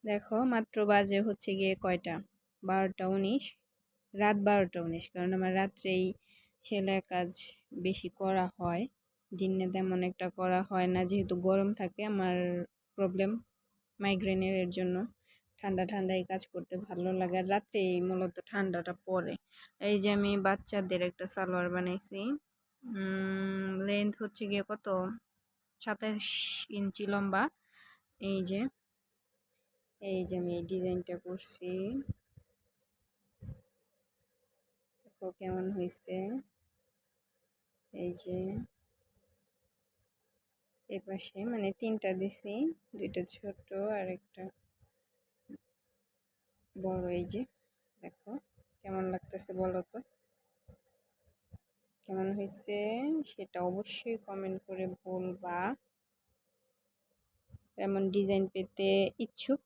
দেখো মাত্র বাজে হচ্ছে গিয়ে কয়টা, 12টা 19, রাত 12টা 19। কারণ আমার রাত্রেই সেলাই কাজ বেশি করা হয়, দিনে তেমন একটা করা হয় না, যেহেতু গরম থাকে আমার প্রবলেম মাইগ্রেনের। এর জন্য ঠান্ডা ঠান্ডায় কাজ করতে ভালো লাগে, আর রাত্রেই মূলত ঠান্ডাটা পড়ে। এই যে আমি বাচ্চাদের একটা সালোয়ার বানাইছি, লেন্থ হচ্ছে গিয়ে কত, 27 ইঞ্চি লম্বা। এই যে আমি এই ডিজাইনটা করছি, দেখো কেমন হয়েছে। এই যে এই পাশে মানে 3টা দিছি, 2টা ছোট আর একটা বড়। এই যে দেখো কেমন লাগতেছে বলো তো, কেমন হয়েছে সেটা অবশ্যই কমেন্ট করে বলবা। এমন ডিজাইন পেতে ইচ্ছুক